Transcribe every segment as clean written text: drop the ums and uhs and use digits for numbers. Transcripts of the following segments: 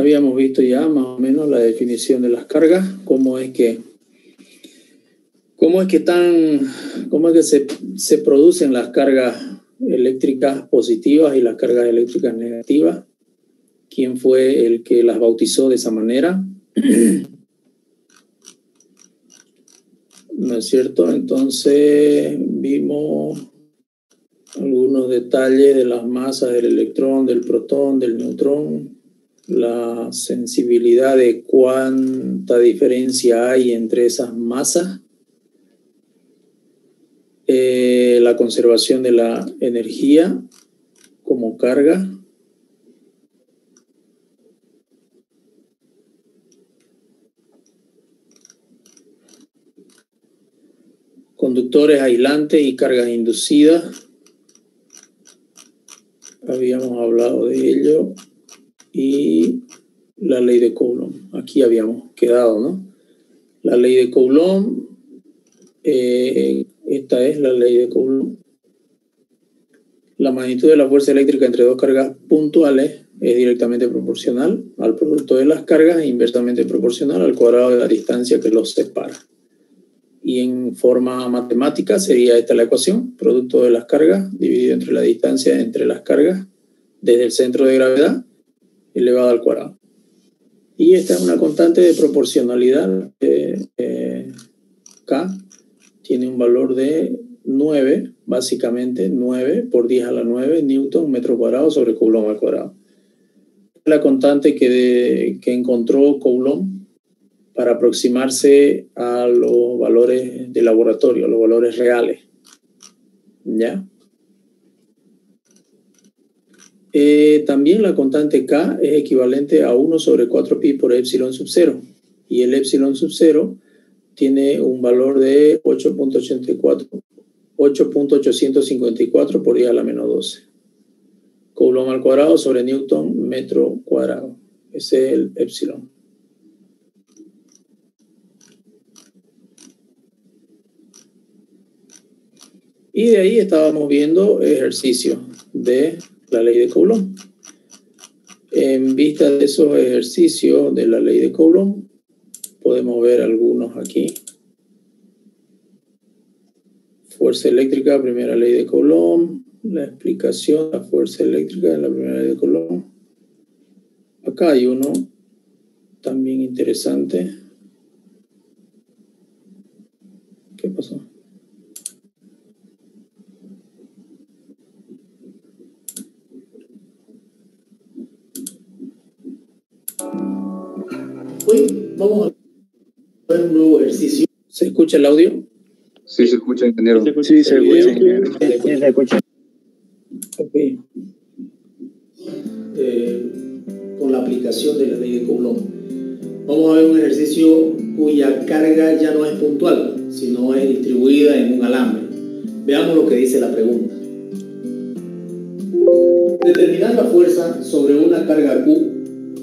Habíamos visto ya más o menos la definición de las cargas, cómo es que se producen las cargas eléctricas positivas y las cargas eléctricas negativas. ¿Quién fue el que las bautizó de esa manera? ¿No es cierto? Entonces vimos algunos detalles de las masas del electrón, del protón, del neutrón, la sensibilidad de cuánta diferencia hay entre esas masas, la conservación de la energía como carga, conductores aislantes y cargas inducidas. Habíamos hablado de ello. Y la ley de Coulomb. Aquí habíamos quedado, ¿no? La ley de Coulomb. Esta es la ley de Coulomb. La magnitud de la fuerza eléctrica entre dos cargas puntuales es directamente proporcional al producto de las cargas e inversamente proporcional al cuadrado de la distancia que los separa. Y en forma matemática sería esta la ecuación: producto de las cargas dividido entre la distancia entre las cargas desde el centro de gravedad elevado al cuadrado. Y esta es una constante de proporcionalidad. K tiene un valor de 9, básicamente 9 por 10 a la 9 newton metro cuadrado sobre Coulomb al cuadrado. La constante que encontró Coulomb para aproximarse a los valores de laboratorio, a los valores reales. ¿Ya? También la constante K es equivalente a 1 sobre 4pi por epsilon sub 0. Y el epsilon sub 0 tiene un valor de 8.854 por 10 a la menos 12. Coulomb al cuadrado sobre newton metro cuadrado. Ese es el epsilon. Y de ahí estábamos viendo ejercicios de la ley de Coulomb. En vista de esos ejercicios de la ley de Coulomb, podemos ver algunos aquí. Fuerza eléctrica, primera ley de Coulomb. La explicación de la fuerza eléctrica en la primera ley de Coulomb. Acá hay uno también interesante. ¿Qué pasó? Hoy vamos a ver un nuevo ejercicio. ¿Se escucha el audio? Sí, se escucha, ingeniero. Sí, se escucha, ingeniero. Sí, se escucha. Ok. Con la aplicación de la ley de Coulomb. Vamos a ver un ejercicio cuya carga ya no es puntual, sino es distribuida en un alambre. Veamos lo que dice la pregunta. Determinar la fuerza sobre una carga Q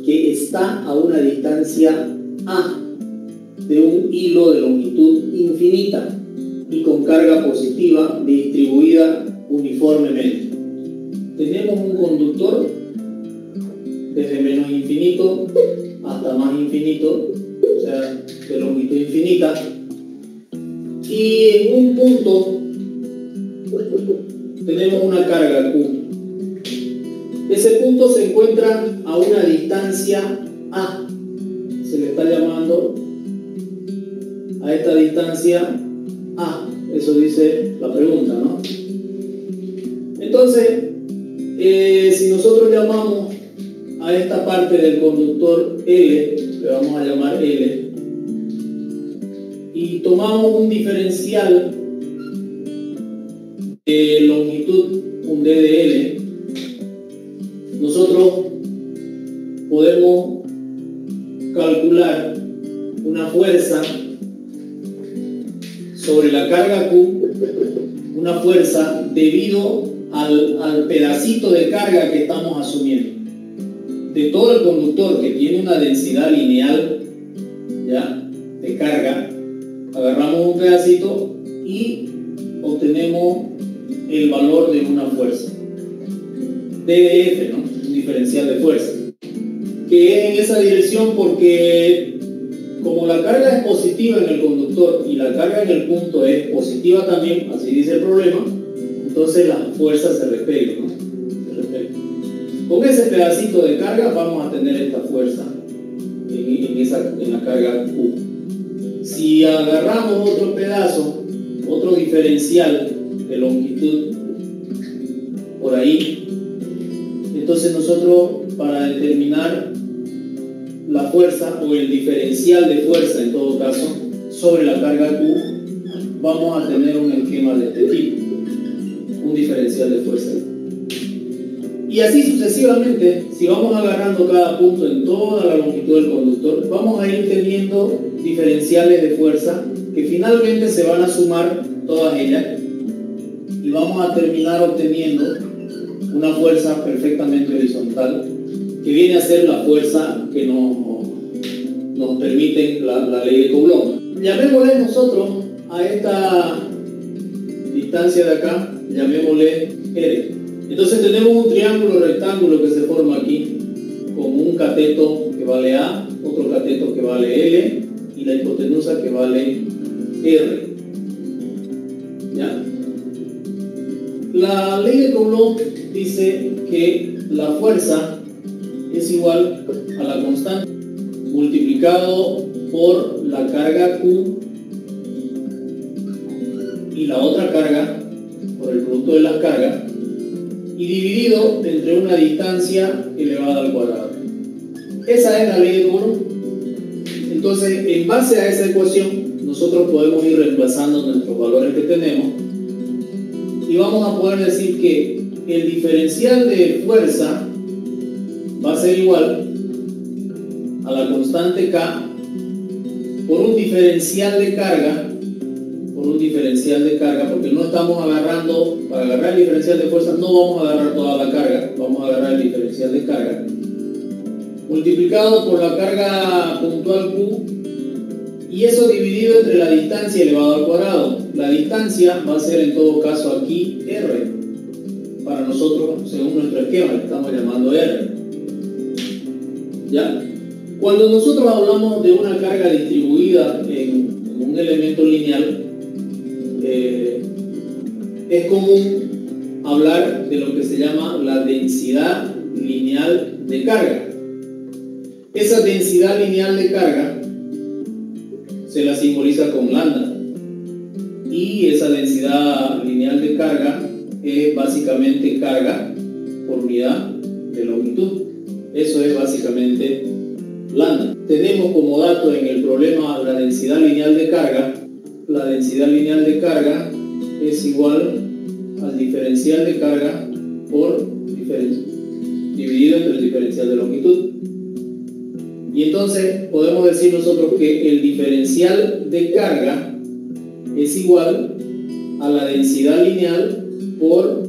que está a una distancia A de un hilo de longitud infinita y con carga positiva distribuida uniformemente. Tenemos un conductor desde menos infinito hasta más infinito, o sea, de longitud infinita, y en un punto tenemos una carga Q. Ese punto se encuentra a una distancia A. Se le está llamando a esta distancia A. Eso dice la pregunta, ¿no? Entonces, si nosotros llamamos a esta parte del conductor L, le vamos a llamar L, y tomamos un diferencial de longitud, un d de L, nosotros podemos calcular una fuerza sobre la carga Q, una fuerza debido al pedacito de carga que estamos asumiendo. De todo el conductor que tiene una densidad lineal, ¿ya?, de carga, agarramos un pedacito y obtenemos el valor de una fuerza. DF, ¿no? Un diferencial de fuerza. Que que es en esa dirección porque como la carga es positiva en el conductor y la carga en el punto es positiva también, así dice el problema, entonces las fuerzas se repelan, ¿no? Se repelan. Con ese pedacito de carga vamos a tener esta fuerza en la carga Q. Si agarramos otro pedazo, otro diferencial de longitud por ahí, entonces nosotros para determinar la fuerza o el diferencial de fuerza en todo caso sobre la carga Q, vamos a tener un esquema de este tipo, un diferencial de fuerza. Y así sucesivamente, si vamos agarrando cada punto en toda la longitud del conductor, vamos a ir teniendo diferenciales de fuerza que finalmente se van a sumar todas ellas y vamos a terminar obteniendo una fuerza perfectamente horizontal que viene a ser la fuerza que nos permite la ley de Coulomb. Llamémosle nosotros a esta distancia de acá, llamémosle R. Entonces tenemos un triángulo rectángulo que se forma aquí con un cateto que vale A, otro cateto que vale L y la hipotenusa que vale R. ¿Ya? La ley de Coulomb dice que la fuerza es igual a la constante multiplicado por la carga Q y la otra carga por el producto de las cargas y dividido entre una distancia elevada al cuadrado. Esa es la ley de Coulomb. Entonces, en base a esa ecuación, nosotros podemos ir reemplazando nuestros valores que tenemos y vamos a poder decir que el diferencial de fuerza va a ser igual a la constante K por un diferencial de carga, porque no estamos agarrando, para agarrar el diferencial de fuerza no vamos a agarrar toda la carga, vamos a agarrar el diferencial de carga, multiplicado por la carga puntual Q, y eso dividido entre la distancia elevado al cuadrado. La distancia va a ser en todo caso aquí R, para nosotros según nuestro esquema, le estamos llamando R. ¿Ya? Cuando nosotros hablamos de una carga distribuida en un elemento lineal, es común hablar de lo que se llama la densidad lineal de carga. Esa densidad lineal de carga se la simboliza con lambda y esa densidad lineal de carga es básicamente carga por unidad de longitud. Eso es básicamente lambda. Tenemos como dato en el problema la densidad lineal de carga. La densidad lineal de carga es igual al diferencial de carga por dividido entre el diferencial de longitud. Y entonces podemos decir nosotros que el diferencial de carga es igual a la densidad lineal por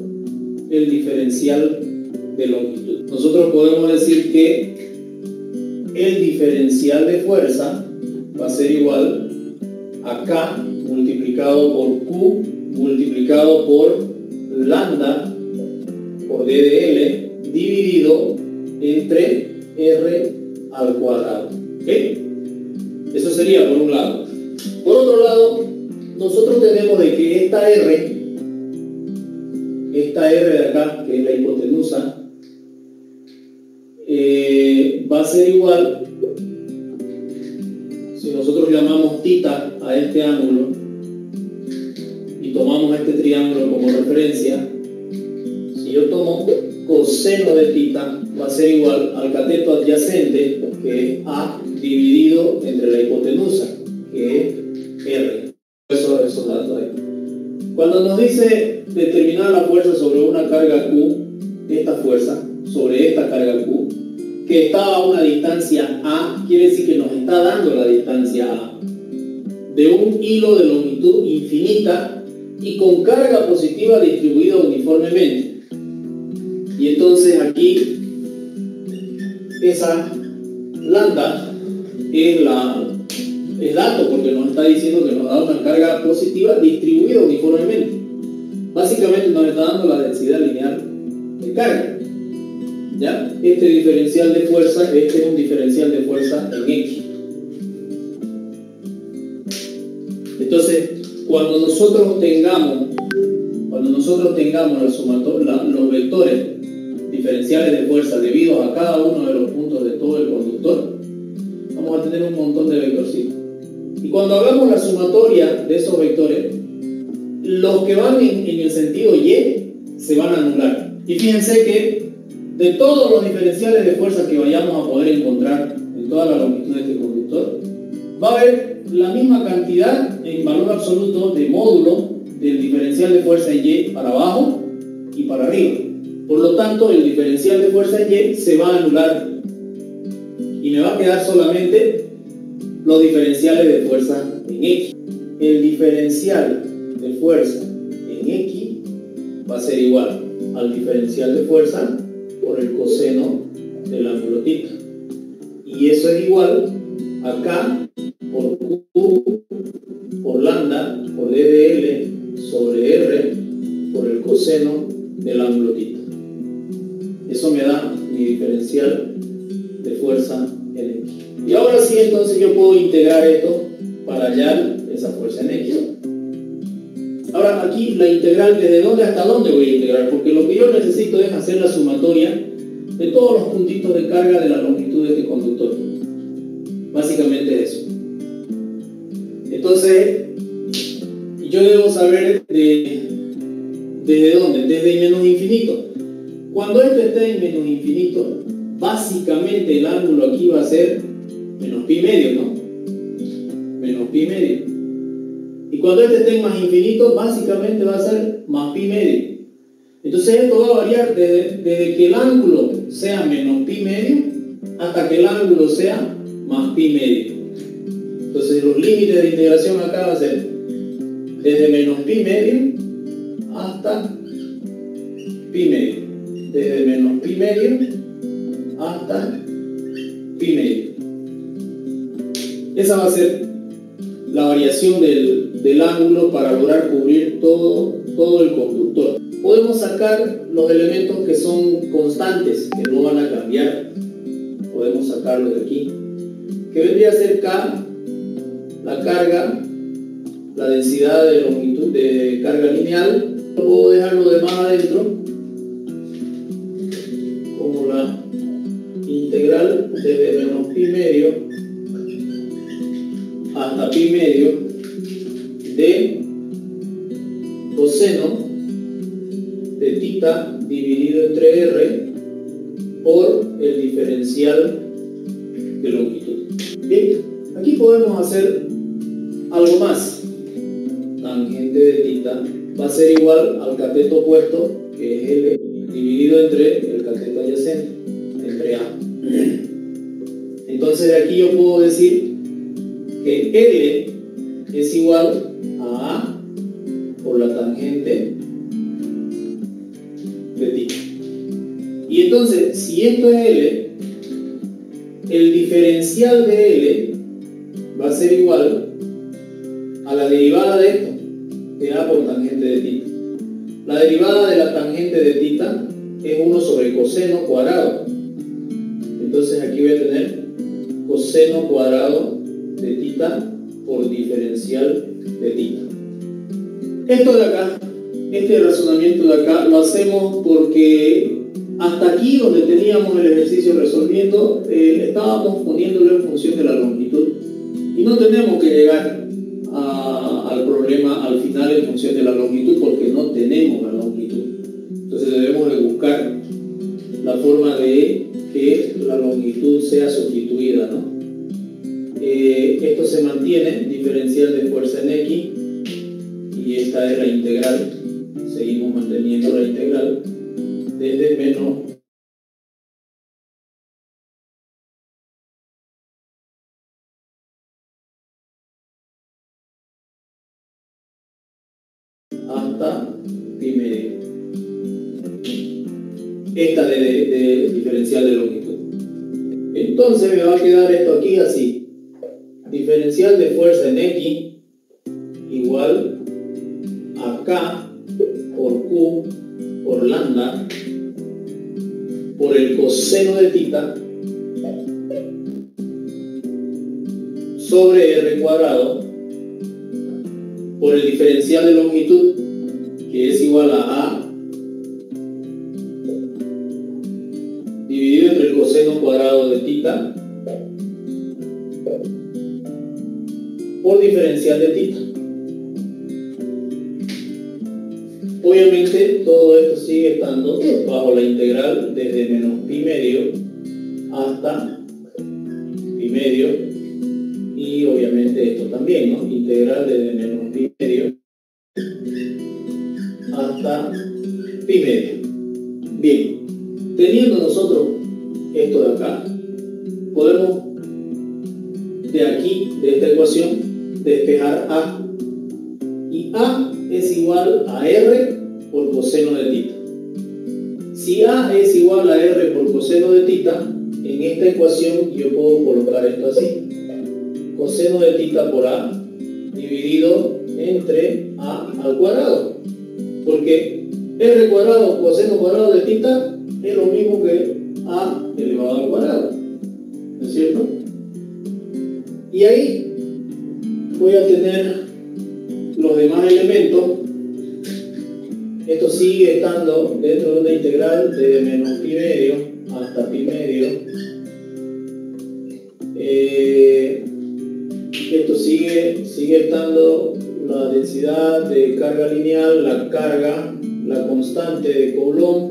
el diferencial de longitud. Nosotros podemos decir que el diferencial de fuerza va a ser igual a K multiplicado por Q multiplicado por lambda por D de L dividido entre R al cuadrado. ¿Okay? Eso sería por un lado. Por otro lado, nosotros tenemos de que esta R de acá, que es la hipotenusa, va a ser igual, si nosotros llamamos θ a este ángulo y tomamos este triángulo como referencia, si yo tomo coseno de θ va a ser igual al cateto adyacente, que es A dividido entre la hipotenusa, que es R. Esos datos ahí. Cuando nos dice determinar la fuerza sobre una carga Q, esta fuerza sobre esta carga Q, que está a una distancia A, quiere decir que nos está dando la distancia A, de un hilo de longitud infinita y con carga positiva distribuida uniformemente. Y entonces aquí esa lambda es dato, porque nos está diciendo que nos da una carga positiva distribuida uniformemente. Básicamente nos está dando la densidad lineal de carga. ¿Ya? Este diferencial de fuerza, este es un diferencial de fuerza en X. Entonces, cuando nosotros tengamos los vectores diferenciales de fuerza debido a cada uno de los puntos de todo el conductor, vamos a tener un montón de vectorcitos. Y cuando hagamos la sumatoria de esos vectores, los que van en el sentido Y se van a anular. Y fíjense que de todos los diferenciales de fuerza que vayamos a poder encontrar en toda la longitud de este conductor, va a haber la misma cantidad en valor absoluto de módulo del diferencial de fuerza en Y para abajo y para arriba. Por lo tanto, el diferencial de fuerza en Y se va a anular y me va a quedar solamente los diferenciales de fuerza en X. El diferencial de fuerza en X va a ser igual al diferencial de fuerza por el coseno del ángulo θ. Y eso es igual a K por Q por lambda por D de L sobre R por el coseno del ángulo θ. Eso me da mi diferencial de fuerza en X. Y ahora sí, entonces yo puedo integrar esto para hallar esa fuerza en X. Ahora aquí la integral, ¿desde dónde hasta dónde voy a integrar? Porque lo que yo necesito es hacer la sumatoria de todos los puntitos de carga de la longitud de este conductor. Básicamente eso. Entonces, yo debo saber desde dónde, desde menos infinito. Cuando esto esté en menos infinito, básicamente el ángulo aquí va a ser menos pi medio, ¿no? Menos pi medio. Y cuando este esté en más infinito, básicamente va a ser más pi medio. Entonces esto va a variar desde que el ángulo sea menos pi medio hasta que el ángulo sea más pi medio. Entonces los límites de integración acá va a ser desde menos pi medio hasta pi medio. Desde menos pi medio hasta pi medio. Esa va a ser la variación del ángulo para lograr cubrir todo el conductor. Podemos sacar los elementos que son constantes, que no van a cambiar. Podemos sacarlos de aquí. Que vendría a ser K, la carga, la densidad de longitud de carga lineal. Puedo dejar lo demás adentro, como la integral desde menos pi medio hasta pi medio de coseno de θ dividido entre r por el diferencial de longitud. Bien, aquí podemos hacer algo más. Tangente de θ va a ser igual al cateto opuesto, que es L, dividido entre el cateto adyacente, entre A. Entonces de aquí yo puedo decir que L es igual a A por la tangente de θ. Y entonces, si esto es L, el diferencial de L va a ser igual a la derivada de esto, de A por tangente de θ. La derivada de la tangente de θ es 1 sobre coseno cuadrado. Entonces aquí voy a tener coseno cuadrado de θ por diferencial de θ. Esto de acá, este razonamiento de acá, lo hacemos porque hasta aquí donde teníamos el ejercicio resolviendo, estábamos poniéndolo en función de la longitud. Y no tenemos que llegar al problema al final en función de la longitud porque no tenemos la longitud. Entonces debemos de buscar la forma de que la longitud sea sustituida, ¿no? Esto se mantiene, diferencial de fuerza en X, y esta es la integral. Seguimos manteniendo la integral desde menos hasta pi medio. Esta de diferencial de longitud. Entonces me va a quedar esto aquí así. Diferencial de fuerza en X igual a K por Q por lambda por el coseno de tita sobre r cuadrado por el diferencial de longitud, que es igual a A dividido entre el coseno cuadrado de tita por diferencial de tita. Obviamente todo esto sigue estando bajo la integral desde menos pi medio hasta pi medio, y obviamente esto también, ¿no? Integral desde menos pi medio hasta pi medio. Bien, teniendo nosotros esto de acá, podemos de aquí, de esta ecuación, despejar A, y A es igual a R por coseno de tita. Si A es igual a R por coseno de tita, en esta ecuación yo puedo colocar esto así: coseno de tita por A dividido entre A al cuadrado, porque R cuadrado coseno cuadrado de tita es lo mismo que A elevado al cuadrado, ¿no es cierto? Y ahí voy a tener los demás elementos. Esto sigue estando dentro de una integral de menos pi medio hasta pi medio. Esto sigue estando la densidad de carga lineal, la carga, la constante de Coulomb,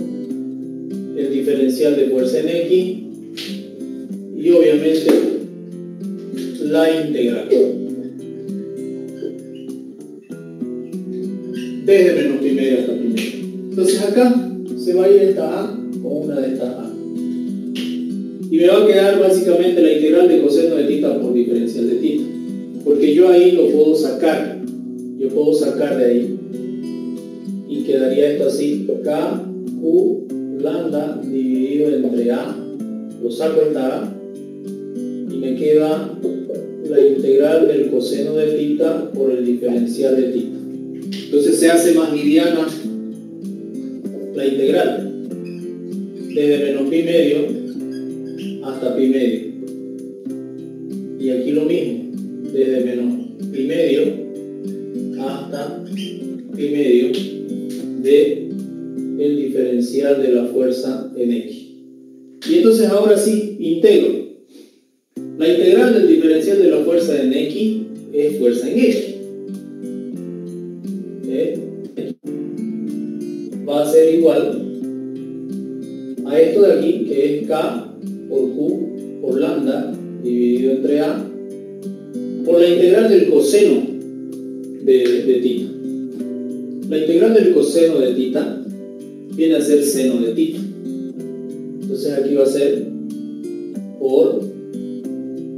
el diferencial de fuerza en X y obviamente la integral desde menos pi medio hasta pi medio. Entonces acá se va a ir esta A con una de estas A y me va a quedar básicamente la integral de coseno de tita por diferencial de tita, porque yo ahí lo puedo sacar, de ahí y quedaría esto así: K Q lambda dividido entre A, lo saco esta A y me queda la integral del coseno de tita por el diferencial de tita. Entonces se hace más liviana la integral desde menos pi medio hasta pi medio, y aquí lo mismo, desde menos pi medio hasta pi medio de el diferencial de la fuerza en X. Y entonces ahora sí integro. La integral del diferencial de la fuerza en X es fuerza en X. Va a ser igual a esto de aquí, que es K por Q por lambda dividido entre A por la integral del coseno de tita. La integral del coseno de tita viene a ser seno de tita. Entonces aquí va a ser por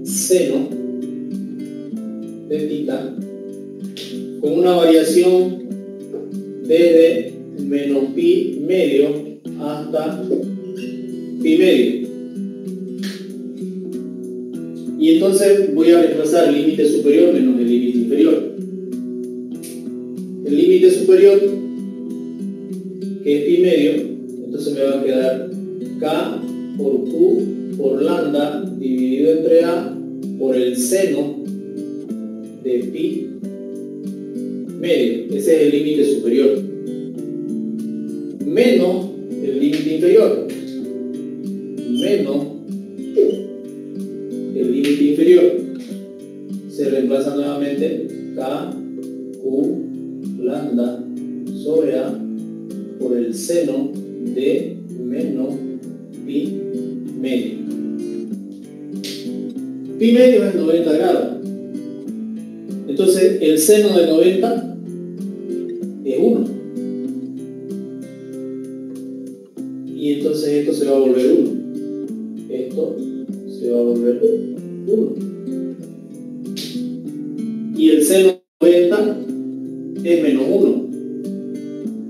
seno de tita con una variación desde menos pi medio hasta pi medio. Y entonces voy a reemplazar el límite superior menos el límite inferior. El límite superior, que es pi medio, entonces me va a quedar K por Q por lambda dividido entre A por el seno de pi medio. Ese es el límite superior, menos el límite inferior, menos el límite inferior. Se reemplaza nuevamente K Q lambda sobre A por el seno de menos pi medio. Pi medio es 90 grados. Entonces el seno de 90 es 1. Y entonces esto se va a volver 1. Esto se va a volver 1. Y el seno de 90 es menos 1.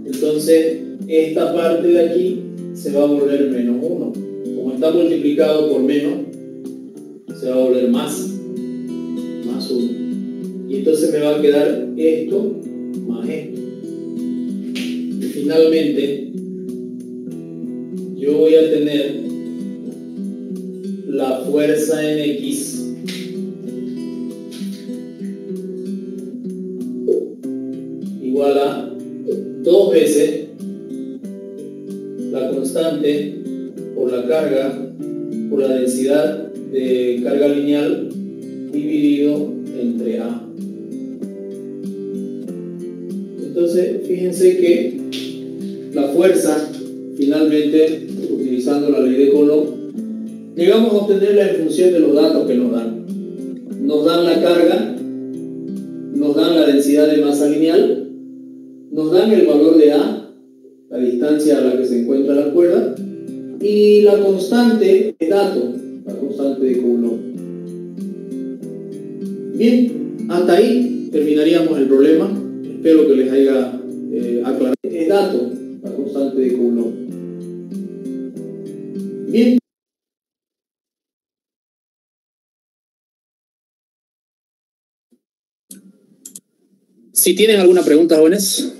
Entonces esta parte de aquí se va a volver menos 1. Como está multiplicado por menos, se va a volver más 1. Y entonces me va a quedar esto más esto. Y finalmente yo yo voy a tener la fuerza en X igual a 2 veces la constante por la carga, por la densidad de carga lineal dividido entre A. Entonces, fíjense que la fuerza, finalmente, utilizando la ley de Coulomb, llegamos a obtenerla en función de los datos que nos dan. Nos dan la carga, nos dan la densidad de masa lineal, nos dan el valor de A, la distancia a la que se encuentra la cuerda, y la constante de dato, la constante de Coulomb. Bien, hasta ahí terminaríamos el problema. Espero que les haya aclarado. Es dato, la constante de Coulomb. Bien. Si tienen alguna pregunta, jóvenes.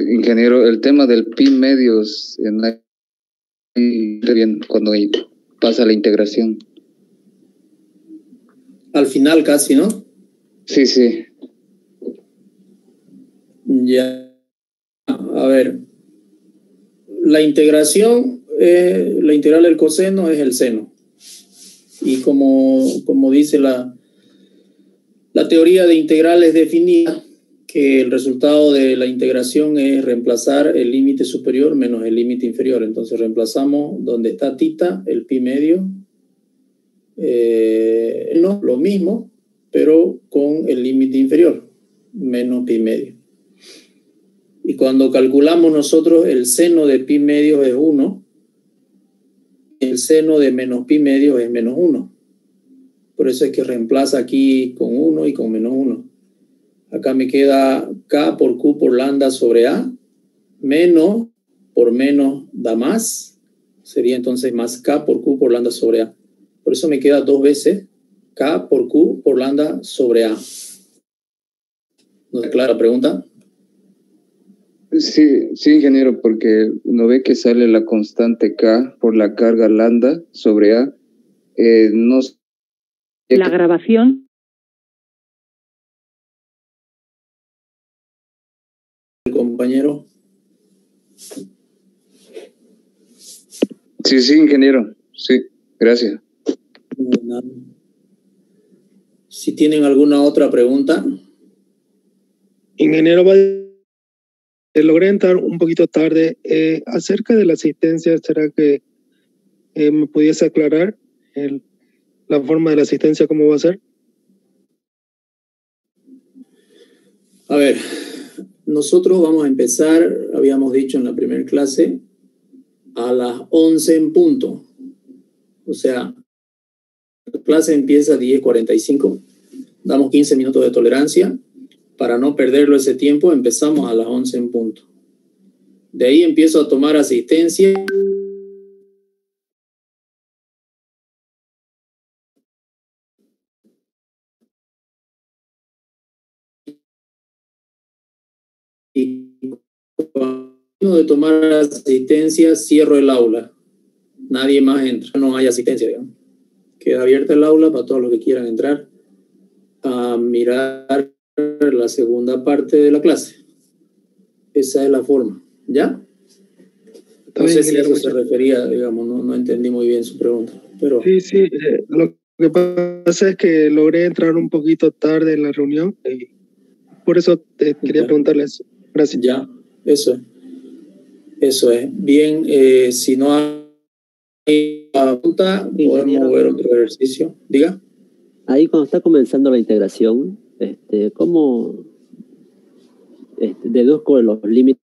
Ingeniero, el tema del pi medios bien cuando pasa la integración. Al final casi, ¿no? Sí, sí. Ya. A ver. La integración, la integral del coseno es el seno. Y como dice la teoría de integrales definida, que el resultado de la integración es reemplazar el límite superior menos el límite inferior. Entonces reemplazamos donde está tita, el pi medio, no, lo mismo, pero con el límite inferior, menos pi medio. Y cuando calculamos nosotros el seno de pi medio es 1, el seno de menos pi medio es menos 1. Por eso es que reemplaza aquí con 1 y con menos 1. Acá me queda K por Q por lambda sobre A, menos por menos da más, sería entonces más K por Q por lambda sobre A. Por eso me queda 2 veces K por Q por lambda sobre A. ¿No es clara la pregunta? Sí, sí, ingeniero, porque no ve que sale la constante K por la carga lambda sobre A. No sé. La grabación. El compañero. Sí, sí, ingeniero. Sí, gracias. Si tienen alguna otra pregunta. Ingeniero, logré entrar un poquito tarde. Acerca de la asistencia, ¿será que me pudiese aclarar la forma de la asistencia, cómo va a ser? A ver, nosotros vamos a empezar, habíamos dicho en la primera clase, a las 11 en punto. O sea, la clase empieza a 10:45. Damos 15 minutos de tolerancia. Para no perderlo ese tiempo, empezamos a las 11 en punto. De ahí empiezo a tomar asistencia. Y cuando de tomar asistencia, cierro el aula. Nadie más entra. No hay asistencia, digamos. Queda abierta el aula para todos los que quieran entrar a mirar la segunda parte de la clase. Esa es la forma. ¿Ya? No sé si a eso se refería, digamos, no entendí muy bien su pregunta. Pero... Sí, lo que pasa es que logré entrar un poquito tarde en la reunión y por eso quería preguntarles. Gracias. Ya, eso es. Bien, si no hay pregunta, podemos ver otro ejercicio. Diga. Ahí cuando está comenzando la integración, ¿cómo deduzco los límites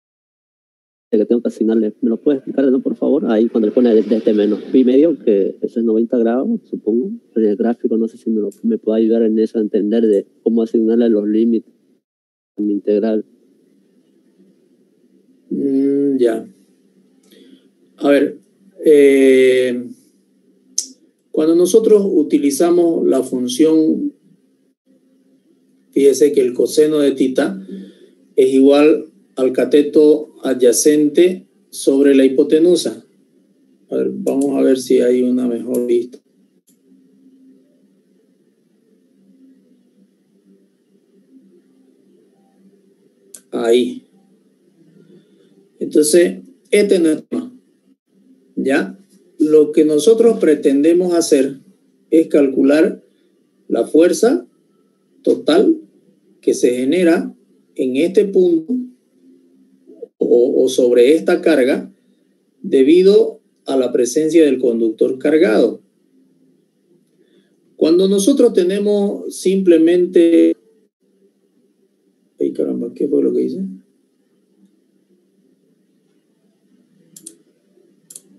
que tengo que asignarle? ¿Me lo puede explicar, no, por favor? Ahí cuando le pone desde menos pi medio, que eso es 90 grados, supongo, en el gráfico, no sé si me puede ayudar en eso a entender de cómo asignarle los límites a mi integral. Ya. A ver, cuando nosotros utilizamos la función, fíjese que el coseno de tita es igual al cateto adyacente sobre la hipotenusa. A ver, vamos a ver si hay una mejor vista. Ahí. Entonces, este no es tema. ¿Ya? Lo que nosotros pretendemos hacer es calcular la fuerza total que se genera en este punto o sobre esta carga debido a la presencia del conductor cargado. Cuando nosotros tenemos simplemente... Ay, caramba, ¿qué fue lo que hice?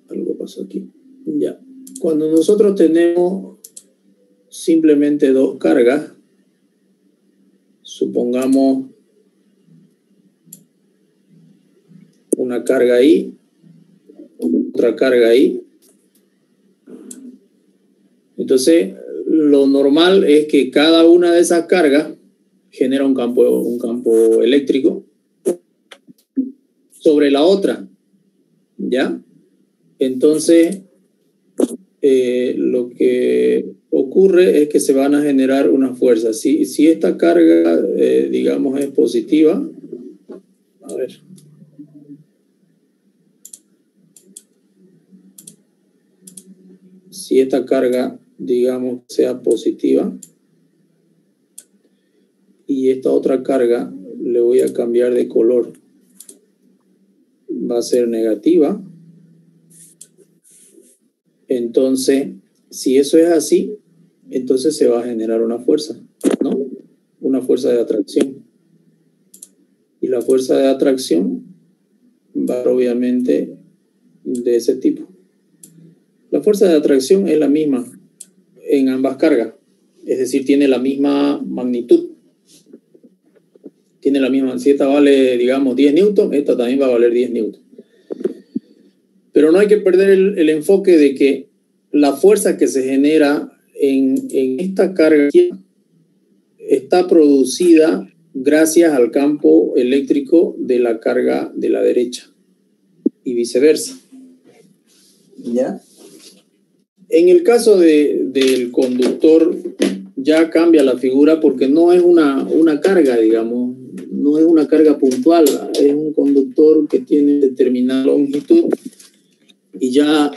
Algo pasó aquí. Ya. Cuando nosotros tenemos simplemente dos cargas, supongamos una carga ahí, otra carga ahí. Entonces, lo normal es que cada una de esas cargas genera un campo eléctrico sobre la otra, ¿ya? Entonces, lo que ocurre es que se van a generar una fuerza. Si esta carga, digamos, es positiva, a ver. Si esta carga, digamos, sea positiva y esta otra carga le voy a cambiar de color, va a ser negativa. Entonces, si eso es así, entonces se va a generar una fuerza, ¿no? Una fuerza de atracción. Y la fuerza de atracción va a ser obviamente de ese tipo. La fuerza de atracción es la misma en ambas cargas, es decir, tiene la misma magnitud. Tiene la misma, si esta vale, digamos, 10 newton, esta también va a valer 10 newton. Pero no hay que perder el enfoque de que la fuerza que se genera en esta carga está producida gracias al campo eléctrico de la carga de la derecha y viceversa. ¿Ya? En el caso del conductor ya cambia la figura porque no es una carga, digamos, no es una carga puntual, es un conductor que tiene determinada longitud y ya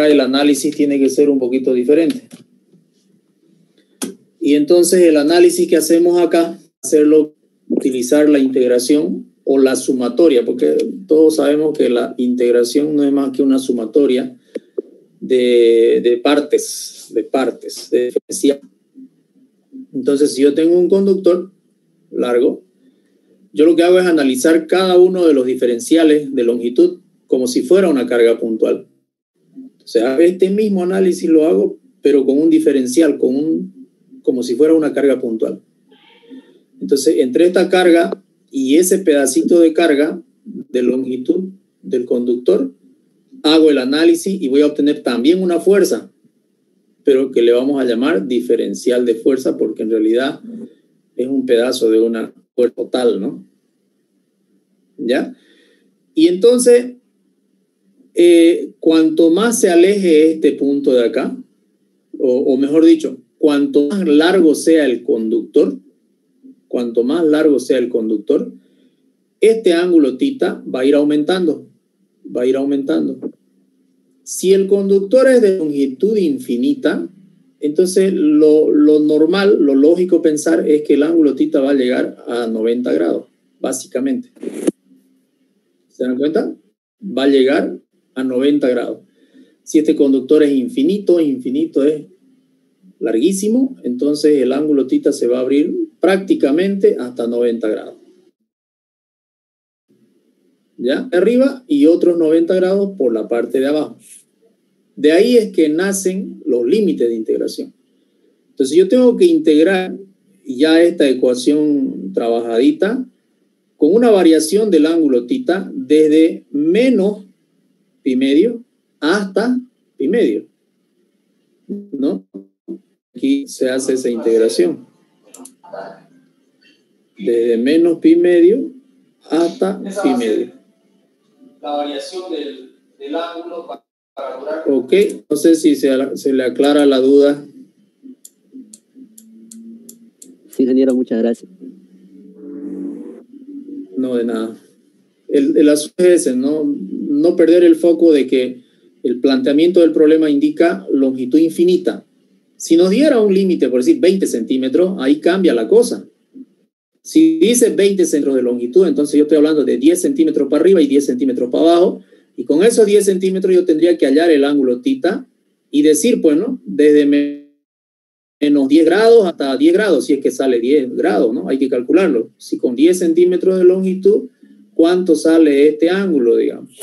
el análisis tiene que ser un poquito diferente. Y entonces el análisis que hacemos acá, utilizar la integración o la sumatoria, porque todos sabemos que la integración no es más que una sumatoria de partes, de diferencial. Entonces, si yo tengo un conductor largo, yo lo que hago es analizar cada uno de los diferenciales de longitud como si fuera una carga puntual. O sea, este mismo análisis lo hago, pero con un diferencial, como si fuera una carga puntual. Entonces, entre esta carga y ese pedacito de carga de longitud del conductor, hago el análisis y voy a obtener también una fuerza, pero que le vamos a llamar diferencial de fuerza porque en realidad es un pedazo de una fuerza total, ¿no? ¿Ya? Y entonces, cuanto más se aleje este punto de acá, o mejor dicho, cuanto más largo sea el conductor, este ángulo θ va a ir aumentando. Si el conductor es de longitud infinita, entonces lo normal, lo lógico pensar es que el ángulo θ va a llegar a 90 grados, básicamente. ¿Se dan cuenta? Va a llegar a 90 grados. Si este conductor es infinito es larguísimo, entonces el ángulo θ se va a abrir prácticamente hasta 90 grados. ¿Ya? Arriba y otros 90 grados por la parte de abajo. De ahí es que nacen los límites de integración. Entonces yo tengo que integrar ya esta ecuación trabajadita con una variación del ángulo θ desde menos pi medio hasta pi medio, ¿no? Aquí se hace esa integración desde menos pi medio hasta pi medio. La variación del ángulo para lograr. Ok, no sé si se le aclara la duda. Sí, ingeniero, muchas gracias. No, de nada. El asunto es ese, no perder el foco de que el planteamiento del problema indica longitud infinita. Si nos diera un límite, por decir 20 centímetros, ahí cambia la cosa. Si dice 20 centímetros de longitud, entonces yo estoy hablando de 10 centímetros para arriba y 10 centímetros para abajo, y con esos 10 centímetros yo tendría que hallar el ángulo θ y decir, pues, ¿no? Desde menos 10 grados hasta 10 grados, si es que sale 10 grados, ¿no? Hay que calcularlo. Si con 10 centímetros de longitud, ¿cuánto sale este ángulo, digamos?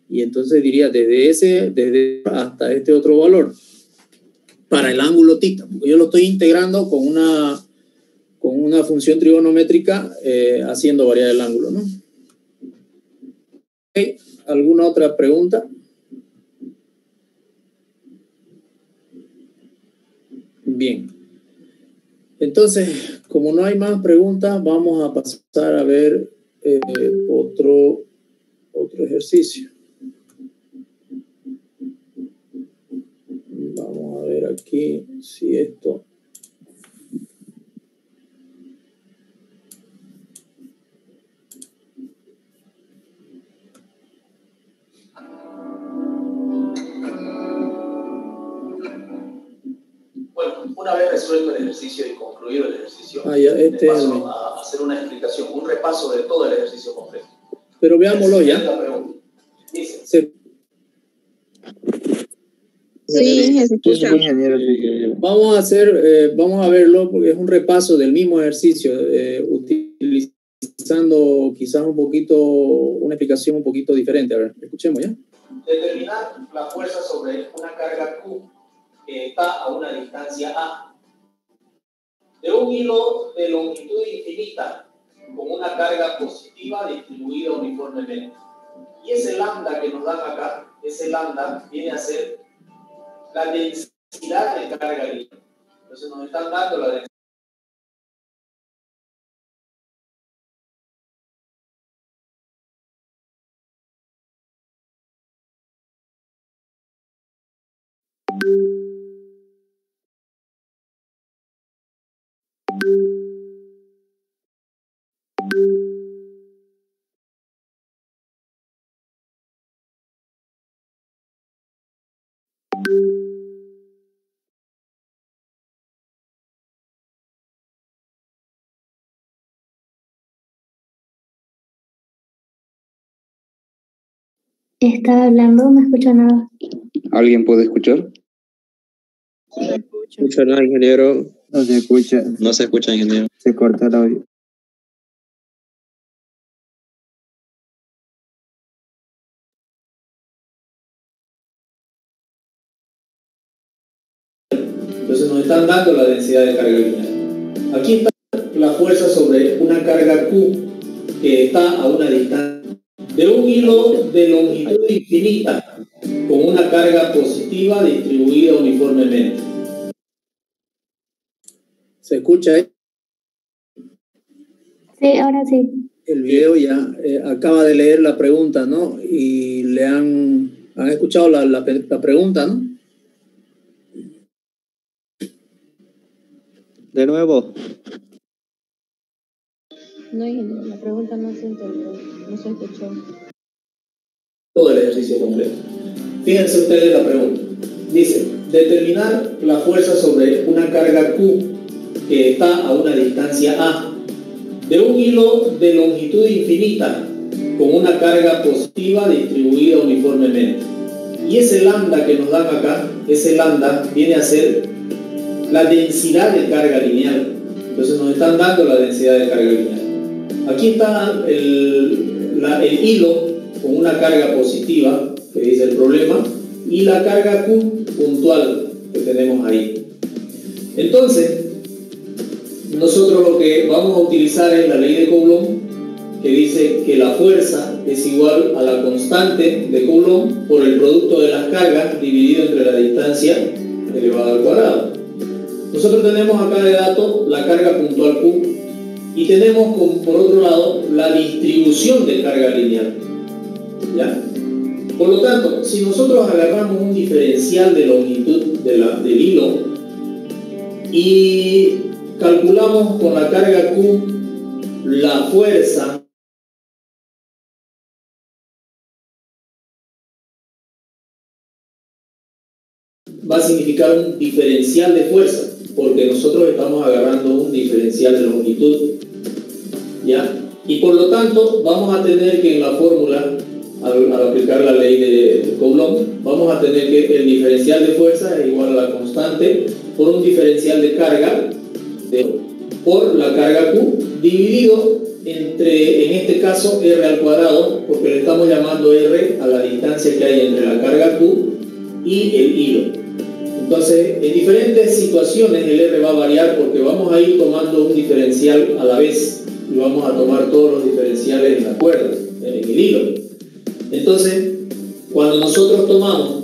Y entonces diría desde hasta este otro valor para el ángulo θ, porque yo lo estoy integrando con una función trigonométrica haciendo variar el ángulo, ¿no? Okay. ¿Alguna otra pregunta? Bien. Entonces, como no hay más preguntas, vamos a pasar a ver otro ejercicio. Vamos a ver aquí si esto... Bueno, una vez resuelto el ejercicio y concluido el ejercicio, paso a hacer una explicación, un repaso de todo el ejercicio completo. Pero veámoslo ya. Dice. Sí, se escucha. Vamos a verlo porque es un repaso del mismo ejercicio, utilizando quizás una explicación un poquito diferente. A ver, escuchemos ya. Determinar la fuerza sobre una carga Q que está a una distancia A de un hilo de longitud infinita con una carga positiva distribuida uniformemente. Y ese lambda que nos dan acá, ese lambda viene a ser la densidad de carga libre. Entonces nos están dando la densidad. Está hablando, no escucho nada. ¿Alguien puede escuchar? No escucho. Escucha nada, ingeniero. No se escucha. No se escucha, ingeniero. Se corta el audio. Entonces nos están dando la densidad de carga lineal. Aquí está la fuerza sobre una carga Q que está a una distancia de un hilo de longitud infinita con una carga positiva distribuida uniformemente. ¿Se escucha ahí? Sí, ahora sí. El video ya acaba de leer la pregunta, ¿no? Y le han escuchado la pregunta, ¿no? De nuevo. No, ingeniero, la pregunta no se entendió, no se escuchó. Todo el ejercicio completo. Fíjense ustedes la pregunta. Dice, determinar la fuerza sobre una carga Q que está a una distancia A de un hilo de longitud infinita con una carga positiva distribuida uniformemente. Y ese lambda que nos dan acá, ese lambda viene a ser la densidad de carga lineal. Entonces nos están dando la densidad de carga lineal. Aquí está el hilo con una carga positiva que dice el problema y la carga Q puntual que tenemos ahí. Entonces nosotros lo que vamos a utilizar es la ley de Coulomb, que dice que la fuerza es igual a la constante de Coulomb por el producto de las cargas dividido entre la distancia elevada al cuadrado. Nosotros tenemos acá de dato la carga puntual Q, Y tenemos, por otro lado, la distribución de carga lineal. ¿Ya? Por lo tanto, si nosotros agarramos un diferencial de longitud del hilo y calculamos con la carga Q la fuerza va a significar un diferencial de fuerza, porque nosotros estamos agarrando un diferencial de longitud, ¿ya? Y por lo tanto vamos a tener que en la fórmula, al aplicar la ley de Coulomb, vamos a tener que el diferencial de fuerza es igual a la constante por un diferencial de carga por la carga Q dividido entre, en este caso, R al cuadrado, porque le estamos llamando R a la distancia que hay entre la carga Q y el hilo. Entonces, en diferentes situaciones el R va a variar porque vamos a ir tomando un diferencial a la vez y vamos a tomar todos los diferenciales en la cuerda, en el hilo. Entonces, cuando nosotros tomamos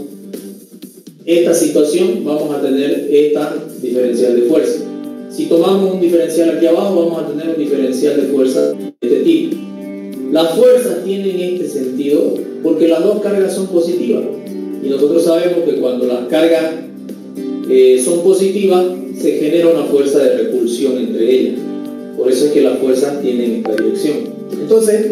esta situación, vamos a tener esta diferencial de fuerza. Si tomamos un diferencial aquí abajo, vamos a tener un diferencial de fuerza de este tipo. Las fuerzas tienen este sentido porque las dos cargas son positivas. Y nosotros sabemos que cuando las cargas son positivas, se genera una fuerza de repulsión entre ellas. Por eso es que las fuerzas tienen esta dirección. Entonces,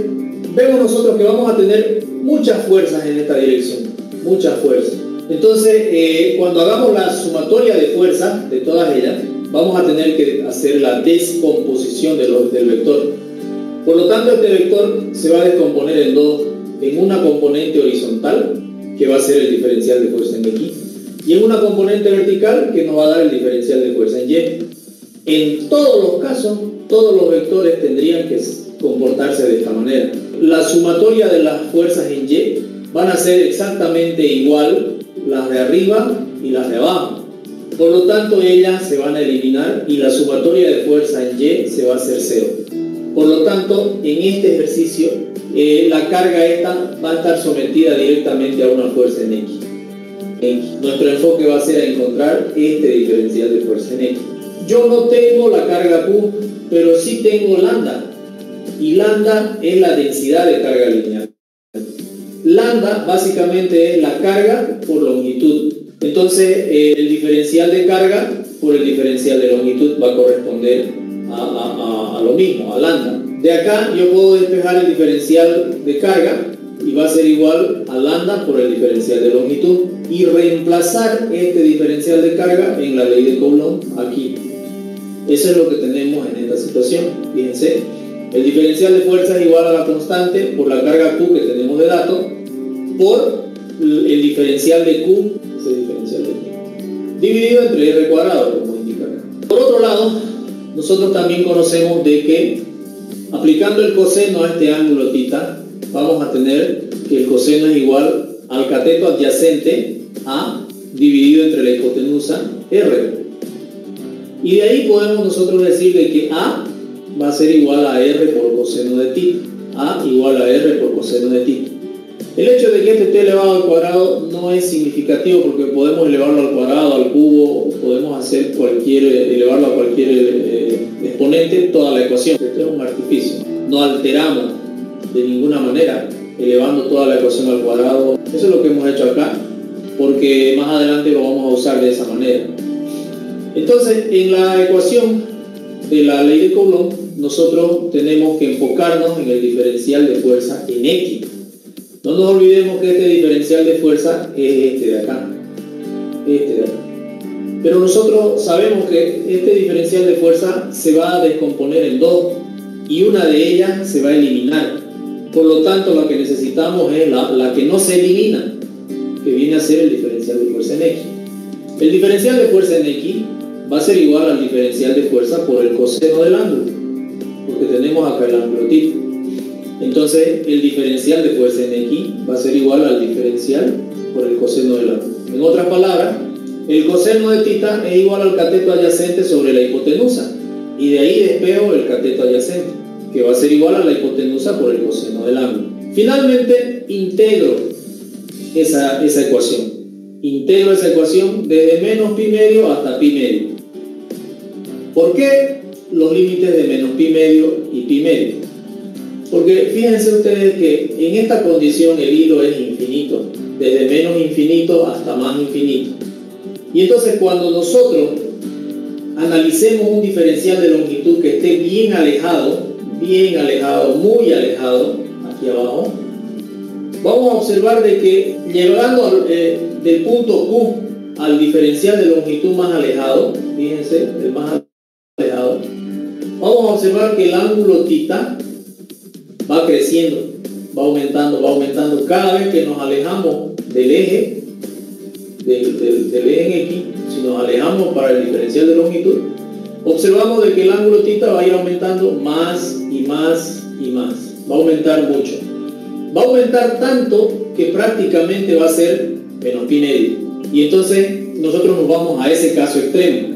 vemos nosotros que vamos a tener muchas fuerzas en esta dirección. Muchas fuerzas. Entonces, cuando hagamos la sumatoria de fuerzas de todas ellas, vamos a tener que hacer la descomposición del vector. Por lo tanto, este vector se va a descomponer en dos. En una componente horizontal, que va a ser el diferencial de fuerza en X, y en una componente vertical que nos va a dar el diferencial de fuerza en Y. En todos los casos, todos los vectores tendrían que comportarse de esta manera. La sumatoria de las fuerzas en Y van a ser exactamente igual las de arriba y las de abajo. Por lo tanto, ellas se van a eliminar y la sumatoria de fuerza en Y se va a hacer 0. Por lo tanto, en este ejercicio, la carga esta va a estar sometida directamente a una fuerza en X. Nuestro enfoque va a ser a encontrar este diferencial de fuerza en X. Yo no tengo la carga Q, pero sí tengo lambda. Y lambda es la densidad de carga lineal. Lambda básicamente es la carga por longitud. Entonces, el diferencial de carga por el diferencial de longitud va a corresponder a lo mismo, a lambda. De acá yo puedo despejar el diferencial de carga y va a ser igual a lambda por el diferencial de longitud y reemplazar este diferencial de carga en la ley de Coulomb aquí. Eso es lo que tenemos en esta situación. Fíjense, el diferencial de fuerza es igual a la constante por la carga Q que tenemos de dato por el diferencial de Q, ese diferencial de Q, dividido entre R cuadrado, como indica acá. Por otro lado, nosotros también conocemos de que aplicando el coseno a este ángulo θ, vamos a tener que el coseno es igual al cateto adyacente A dividido entre la hipotenusa R. Y de ahí podemos nosotros decir de que A va a ser igual a R por coseno de θ. A igual a R por coseno de θ. El hecho de que este esté elevado al cuadrado no es significativo porque podemos elevarlo al cuadrado, al cubo, podemos hacer elevarlo a cualquier exponente, toda la ecuación. Esto es un artificio. No alteramos de ninguna manera elevando toda la ecuación al cuadrado. Eso es lo que hemos hecho acá, porque más adelante lo vamos a usar de esa manera. Entonces, en la ecuación de la ley de Coulomb, nosotros tenemos que enfocarnos en el diferencial de fuerza en X. No nos olvidemos que este diferencial de fuerza es este de acá. Pero nosotros sabemos que este diferencial de fuerza se va a descomponer en dos y una de ellas se va a eliminar. Por lo tanto, lo que necesitamos es la que no se elimina, que viene a ser el diferencial de fuerza en X. El diferencial de fuerza en X va a ser igual al diferencial de fuerza por el coseno del ángulo, porque tenemos acá el ángulo θ. Entonces, el diferencial de fuerza en X va a ser igual al diferencial por el coseno del ángulo. En otras palabras, el coseno de θ es igual al cateto adyacente sobre la hipotenusa, y de ahí despego el cateto adyacente, que va a ser igual a la hipotenusa por el coseno del ángulo. Finalmente, integro esa ecuación. Integro esa ecuación desde menos pi medio hasta pi medio. ¿Por qué? los límites de menos pi medio y pi medio. Porque fíjense ustedes que en esta condición el hilo es infinito, desde menos infinito hasta más infinito. Y entonces cuando nosotros analicemos un diferencial de longitud que esté bien alejado, muy alejado, aquí abajo, vamos a observar de que llegando del punto Q al diferencial de longitud más alejado, fíjense, el más alejado, vamos a observar que el ángulo θ va creciendo, va aumentando. Cada vez que nos alejamos del eje, del eje en X, si nos alejamos para el diferencial de longitud, observamos de que el ángulo θ va a ir aumentando más y más y más. Va a aumentar mucho. Va a aumentar tanto que prácticamente va a ser menos pi medio. Y entonces nosotros nos vamos a ese caso extremo.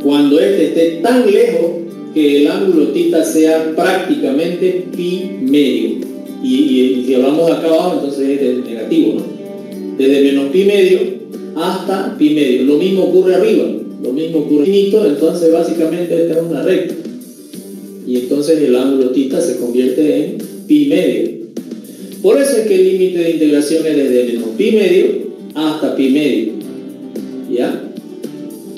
Cuando este esté tan lejos que el ángulo θ sea prácticamente pi medio. Y si hablamos acá abajo, entonces es negativo, ¿no? Desde menos pi medio hasta pi medio. Lo mismo ocurre arriba. Lo mismo ocurre infinito, entonces básicamente esta es una recta. Y entonces el ángulo θ se convierte en pi medio. Por eso es que el límite de integración es desde menos pi medio hasta pi medio. ¿Ya?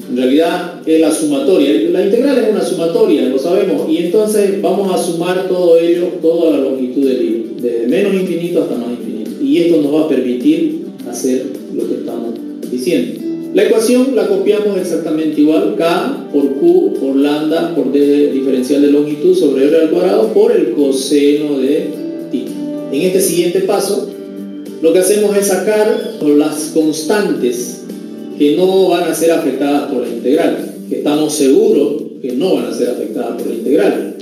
En realidad es la sumatoria. La integral es una sumatoria, lo sabemos. Y entonces vamos a sumar todo ello, toda la longitud del hilo, desde menos infinito hasta más infinito. Y esto nos va a permitir hacer lo que estamos diciendo. La ecuación la copiamos exactamente igual, K por Q por lambda por D diferencial de longitud sobre R al cuadrado por el coseno de θ. En este siguiente paso, lo que hacemos es sacar las constantes que no van a ser afectadas por la integral, que estamos seguros que no van a ser afectadas por la integral,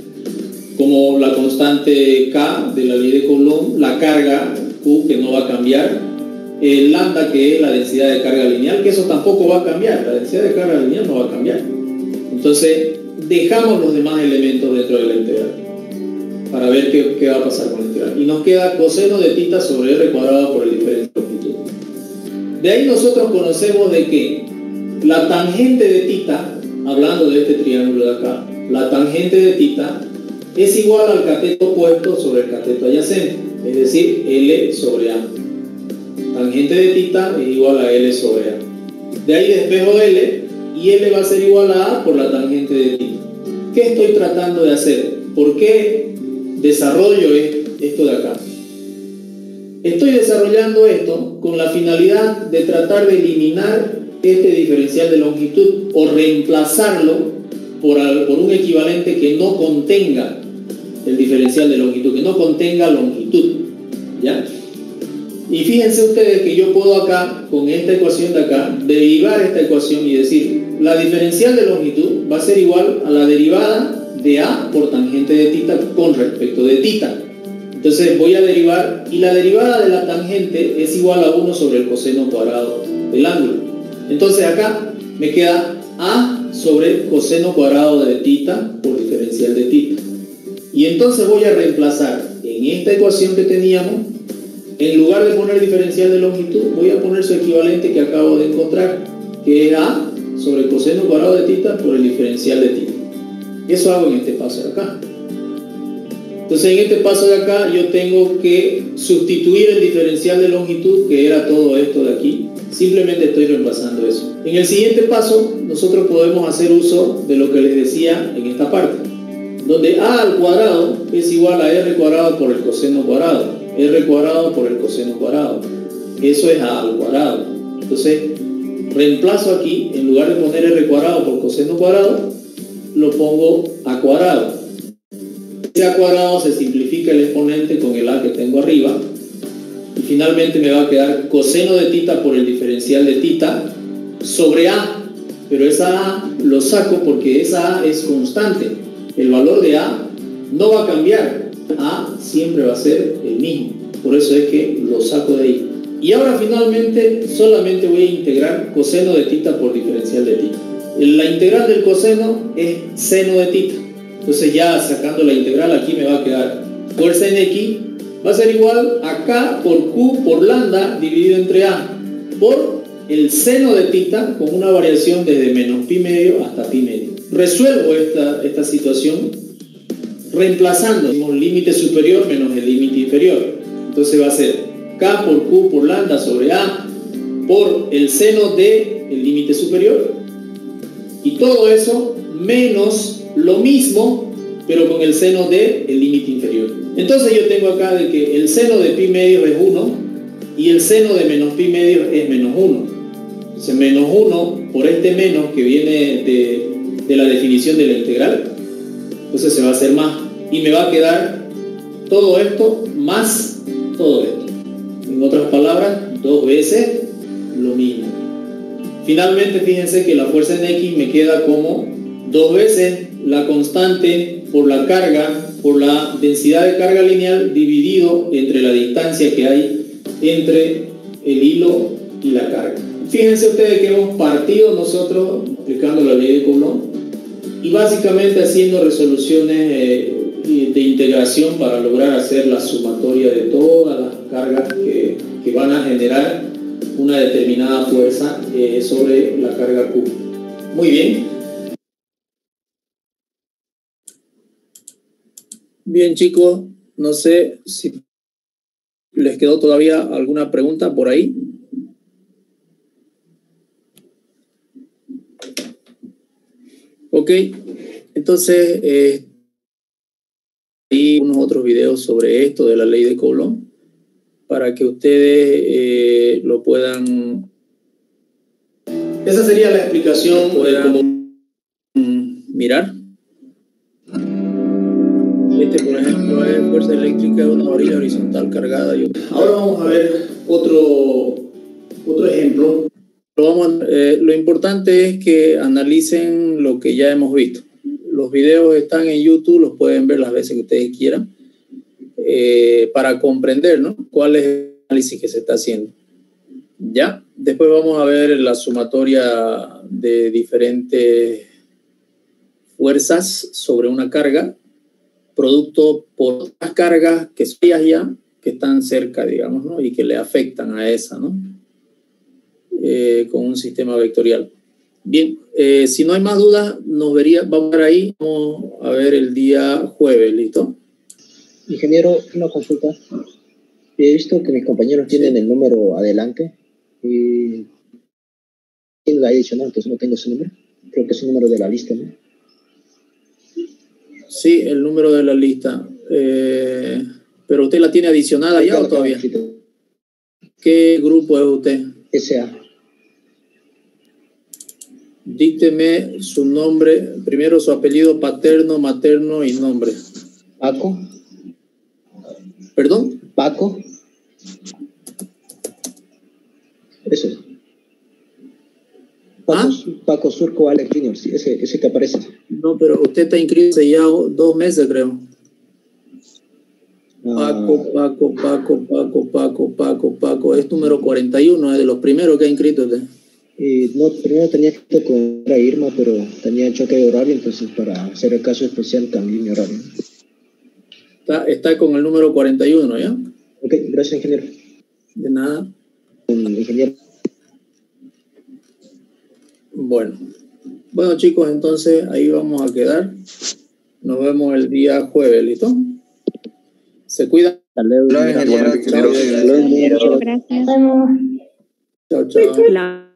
como la constante K de la ley de Coulomb, la carga Q que no va a cambiar, el lambda que es la densidad de carga lineal, que eso tampoco va a cambiar, la densidad de carga lineal no va a cambiar. Entonces dejamos los demás elementos dentro de la integral para ver qué va a pasar con la integral, y nos queda coseno de θ sobre R cuadrado por el diferencial de longitud. De ahí nosotros conocemos de que la tangente de θ, hablando de este triángulo de acá, la tangente de θ es igual al cateto opuesto sobre el cateto adyacente, es decir, L sobre A. Tangente de θ es igual a L sobre A. De ahí despejo L, y L va a ser igual a A por la tangente de θ. ¿Qué estoy tratando de hacer? ¿Por qué desarrollo esto de acá? Estoy desarrollando esto con la finalidad de tratar de eliminar este diferencial de longitud o reemplazarlo por un equivalente que no contenga el diferencial de longitud, que no contenga longitud, ¿ya? Y fíjense ustedes que yo puedo acá, con esta ecuación de acá, derivar esta ecuación y decir, la diferencial de longitud va a ser igual a la derivada de A por tangente de θ con respecto de θ. Entonces voy a derivar, y la derivada de la tangente es igual a 1 sobre el coseno cuadrado del ángulo. Entonces acá me queda A sobre coseno cuadrado de θ por diferencial de θ. Y entonces voy a reemplazar en esta ecuación que teníamos, en lugar de poner diferencial de longitud, voy a poner su equivalente que acabo de encontrar, que es A sobre el coseno cuadrado de θ por el diferencial de θ. Eso hago en este paso de acá. Entonces en este paso de acá yo tengo que sustituir el diferencial de longitud, que era todo esto de aquí. Simplemente estoy reemplazando eso. En el siguiente paso nosotros podemos hacer uso de lo que les decía en esta parte, donde A al cuadrado es igual a R cuadrado por el coseno cuadrado, R cuadrado por el coseno cuadrado. Eso es A al cuadrado. Entonces reemplazo aquí, en lugar de poner R cuadrado por coseno cuadrado, lo pongo A cuadrado. Ese A cuadrado se simplifica el exponente con el A que tengo arriba, y finalmente me va a quedar coseno de θ por el diferencial de θ sobre A, pero esa A lo saco porque esa A es constante. El valor de A no va a cambiar, A siempre va a ser el mismo, por eso es que lo saco de ahí. Y ahora finalmente solamente voy a integrar coseno de θ por diferencial de θ. La integral del coseno es seno de θ. Entonces ya sacando la integral aquí me va a quedar fuerza en X va a ser igual a K por Q por lambda dividido entre A por el seno de θ con una variación desde menos pi medio hasta pi medio. resuelvo esta situación reemplazando el límite superior menos el límite inferior. Entonces va a ser K por Q por lambda sobre A por el seno de el límite superior, y todo eso menos lo mismo pero con el seno de el límite inferior. Entonces yo tengo acá de que el seno de pi medio es 1 y el seno de menos pi medio es menos 1. Entonces menos 1 por este menos que viene de la definición de la integral, entonces se va a hacer más y me va a quedar todo esto más todo esto. En otras palabras, 2 veces lo mismo. Finalmente, fíjense que la fuerza en X me queda como 2 veces la constante por la carga, por la densidad de carga lineal dividido entre la distancia que hay entre el hilo y la carga. Fíjense ustedes que hemos partido nosotros aplicando la ley de Coulomb y básicamente haciendo resoluciones de integración para lograr hacer la sumatoria de todas las cargas que van a generar una determinada fuerza sobre la carga Q. Muy bien. Bien, chicos, no sé si les quedó todavía alguna pregunta por ahí. Ok, entonces hay unos otros videos sobre esto de la ley de Coulomb para que ustedes lo puedan. Esa sería la explicación de cómo mirar. Este, por ejemplo, es fuerza eléctrica de una varilla horizontal cargada. Ahora vamos a ver otro ejemplo. Lo importante es que analicen lo que ya hemos visto. Los videos están en YouTube, los pueden ver las veces que ustedes quieran, para comprender, ¿no?, cuál es el análisis que se está haciendo. Ya, después vamos a ver la sumatoria de diferentes fuerzas sobre una carga, producto por otras cargas que son ya, que están cerca, digamos, ¿no?, y que le afectan a esa, ¿no?, con un sistema vectorial. Bien, si no hay más dudas, vamos a ver ahí, vamos a ver el día jueves, ¿listo? Ingeniero, una consulta. He visto que mis compañeros tienen el número adelante y tiene la adicional, entonces no tengo ese número. Creo que es el número de la lista, ¿no? Sí, el número de la lista. ¿Pero usted la tiene adicionada ya o todavía? ¿Qué grupo es usted? SA. Dícteme su nombre, primero su apellido paterno, materno y nombre. Paco. ¿Perdón? Paco. Eso es. Paco Surco Alex Jr., sí, ese que aparece. No, pero usted está inscrito hace ya 2 meses, creo. Paco. Es número 41, es de los primeros que ha inscrito usted. No, primero tenía que con Irma, pero tenía choque de horario, entonces para hacer el caso especial cambié mi horario. Está con el número 41, ¿ya? Ok, gracias, ingeniero. De nada. Ingeniero. Bueno, chicos, entonces ahí vamos a quedar. Nos vemos el día jueves, ¿listo? Se cuidan. Hasta luego. Gracias. Chao.